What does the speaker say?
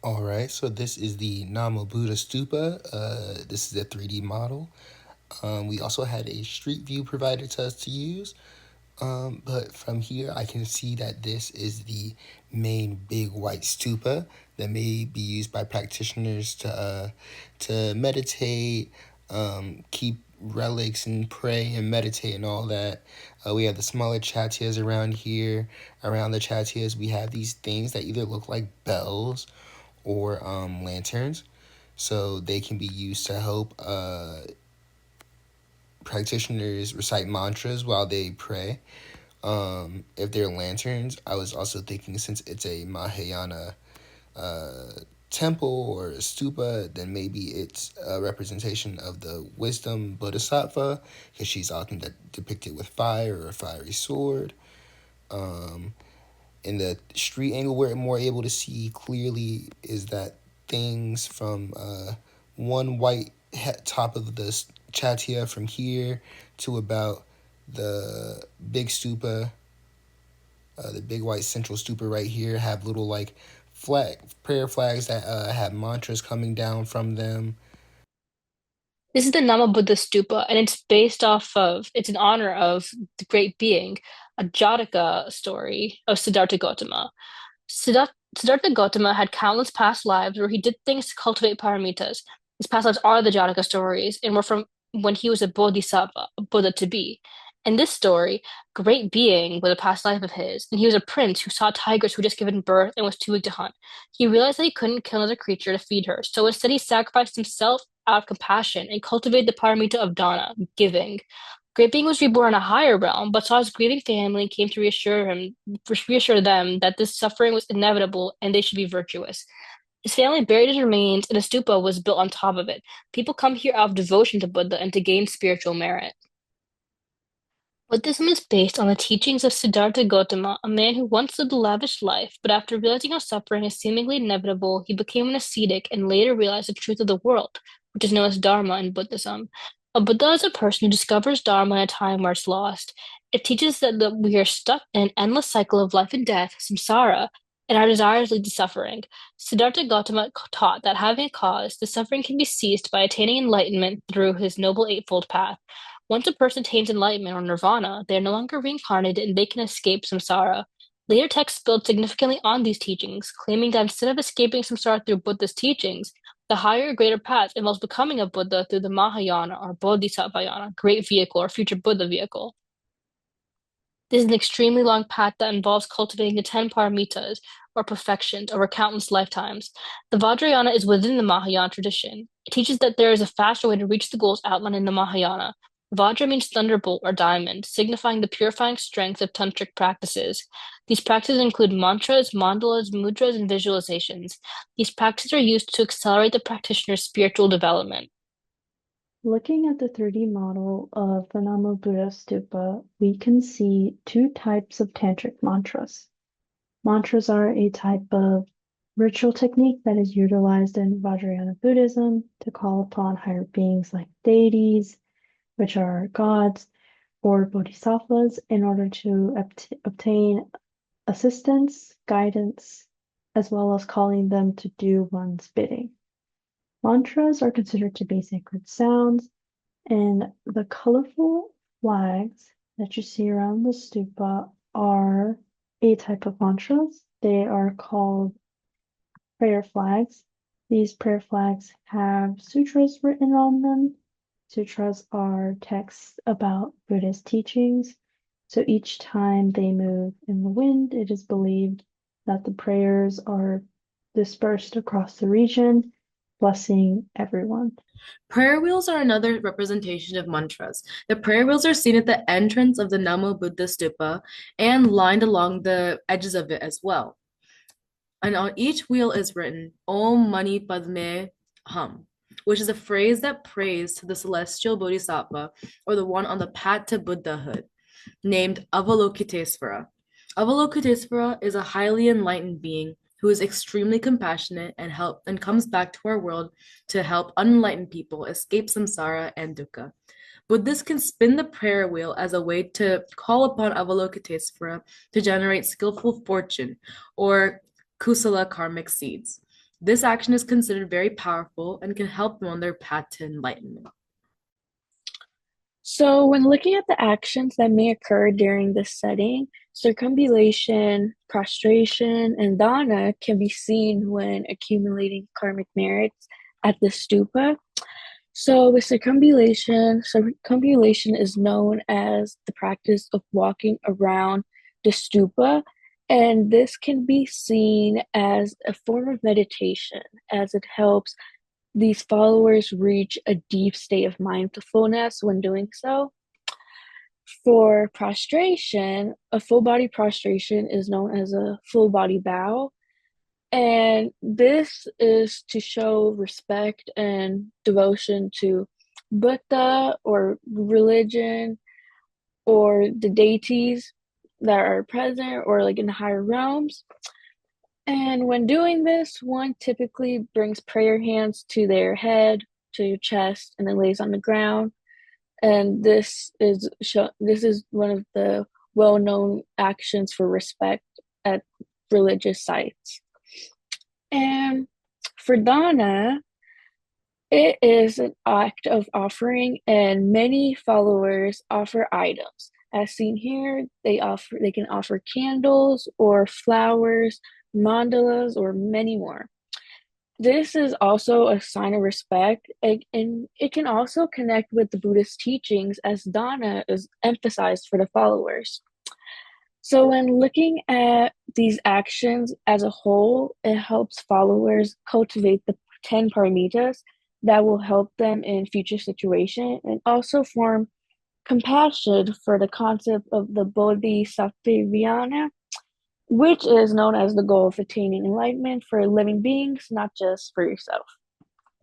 All right, so this is the Namo Buddha Stupa. This is a 3D model. We also had a street view provided to us to use. But from here, I can see that this is the main big white stupa that may be used by practitioners to meditate, keep relics and pray and meditate and all that. We have the smaller chatyas around here. Around the chatyas, we have these things that either look like bells or lanterns. So they can be used to help practitioners recite mantras while they pray. If they're lanterns, I was also thinking since it's a Mahayana uh, temple or a stupa, then maybe it's a representation of the wisdom bodhisattva because she's often depicted with fire or a fiery sword. Um, in the street angle, we're more able to see clearly is that things from one white top of the chaitya from here to about the big stupa, the big white central stupa right here, have little like prayer flags that have mantras coming down from them. This is the Nama Buddha Stupa, and it's in honor of the great being, a Jataka story of Siddhartha Gautama. Siddhartha Gautama had countless past lives where he did things to cultivate paramitas. His past lives are the Jataka stories and were from when he was a bodhisattva, a Buddha to be. In this story, great being was a past life of his, and he was a prince who saw tigers who had just given birth and was too weak to hunt. He realized that he couldn't kill another creature to feed her, so instead he sacrificed himself out of compassion and cultivated the paramita of dana, giving. Great Being was reborn in a higher realm, but saw his grieving family and came to reassure them that this suffering was inevitable and they should be virtuous. His family buried his remains, and a stupa was built on top of it. People come here out of devotion to Buddha and to gain spiritual merit. Buddhism is based on the teachings of Siddhartha Gautama, a man who once lived a lavish life, but after realizing how suffering is seemingly inevitable, he became an ascetic and later realized the truth of the world, which is known as Dharma in Buddhism. A Buddha is a person who discovers Dharma in a time where it's lost. It teaches that we are stuck in an endless cycle of life and death, samsara, and our desires lead to suffering. Siddhartha Gautama taught that having a cause, the suffering can be ceased by attaining enlightenment through his Noble Eightfold Path. Once a person attains enlightenment or nirvana, they are no longer reincarnated and they can escape samsara. Later texts build significantly on these teachings, claiming that instead of escaping samsara through Buddha's teachings, the higher, greater path involves becoming a Buddha through the Mahayana or Bodhisattvayana, great vehicle or future Buddha vehicle. This is an extremely long path that involves cultivating the 10 paramitas, or perfections, over countless lifetimes. The Vajrayana is within the Mahayana tradition. It teaches that there is a faster way to reach the goals outlined in the Mahayana. Vajra means thunderbolt or diamond, signifying the purifying strength of tantric practices. These practices include mantras, mandalas, mudras, and visualizations. These practices are used to accelerate the practitioner's spiritual development. Looking at the 3D model of the Namo Buddha Stupa, we can see two types of tantric mantras. Mantras are a type of ritual technique that is utilized in Vajrayana Buddhism to call upon higher beings like deities, which are gods, or bodhisattvas in order to obtain assistance, guidance, as well as calling them to do one's bidding. Mantras are considered to be sacred sounds, and the colorful flags that you see around the stupa are a type of mantras. They are called prayer flags. These prayer flags have sutras written on them. Sutras are texts about Buddhist teachings. So each time they move in the wind, it is believed that the prayers are dispersed across the region, blessing everyone. Prayer wheels are another representation of mantras. The prayer wheels are seen at the entrance of the Namo Buddha Stupa and lined along the edges of it as well. And on each wheel is written Om Mani Padme Hum, which is a phrase that prays to the celestial bodhisattva or the one on the path to Buddhahood, named Avalokitesvara. Avalokitesvara is a highly enlightened being who is extremely compassionate and comes back to our world to help unenlightened people escape samsara and dukkha. Buddhists can spin the prayer wheel as a way to call upon Avalokitesvara to generate skillful fortune or kusala karmic seeds. This action is considered very powerful and can help them on their path to enlightenment. So, when looking at the actions that may occur during this setting, circumambulation, prostration, and dana can be seen when accumulating karmic merits at the stupa. So, with circumambulation is known as the practice of walking around the stupa, and this can be seen as a form of meditation, as it helps these followers reach a deep state of mindfulness when doing so. For prostration, a full body prostration is known as a full body bow, and this is to show respect and devotion to Buddha or religion or the deities that are present or like in the higher realms. And when doing this, one typically brings prayer hands to their head, to your chest, and then lays on the ground. And this is one of the well-known actions for respect at religious sites. And for dana, it is an act of offering, and many followers offer items. As seen here, they can offer candles or flowers, mandalas, or many more. This is also a sign of respect, and it can also connect with the Buddhist teachings as dana is emphasized for the followers. So, when looking at these actions as a whole, it helps followers cultivate the 10 paramitas that will help them in future situations and also form compassion for the concept of the bodhisattva, which is known as the goal of attaining enlightenment for living beings, not just for yourself.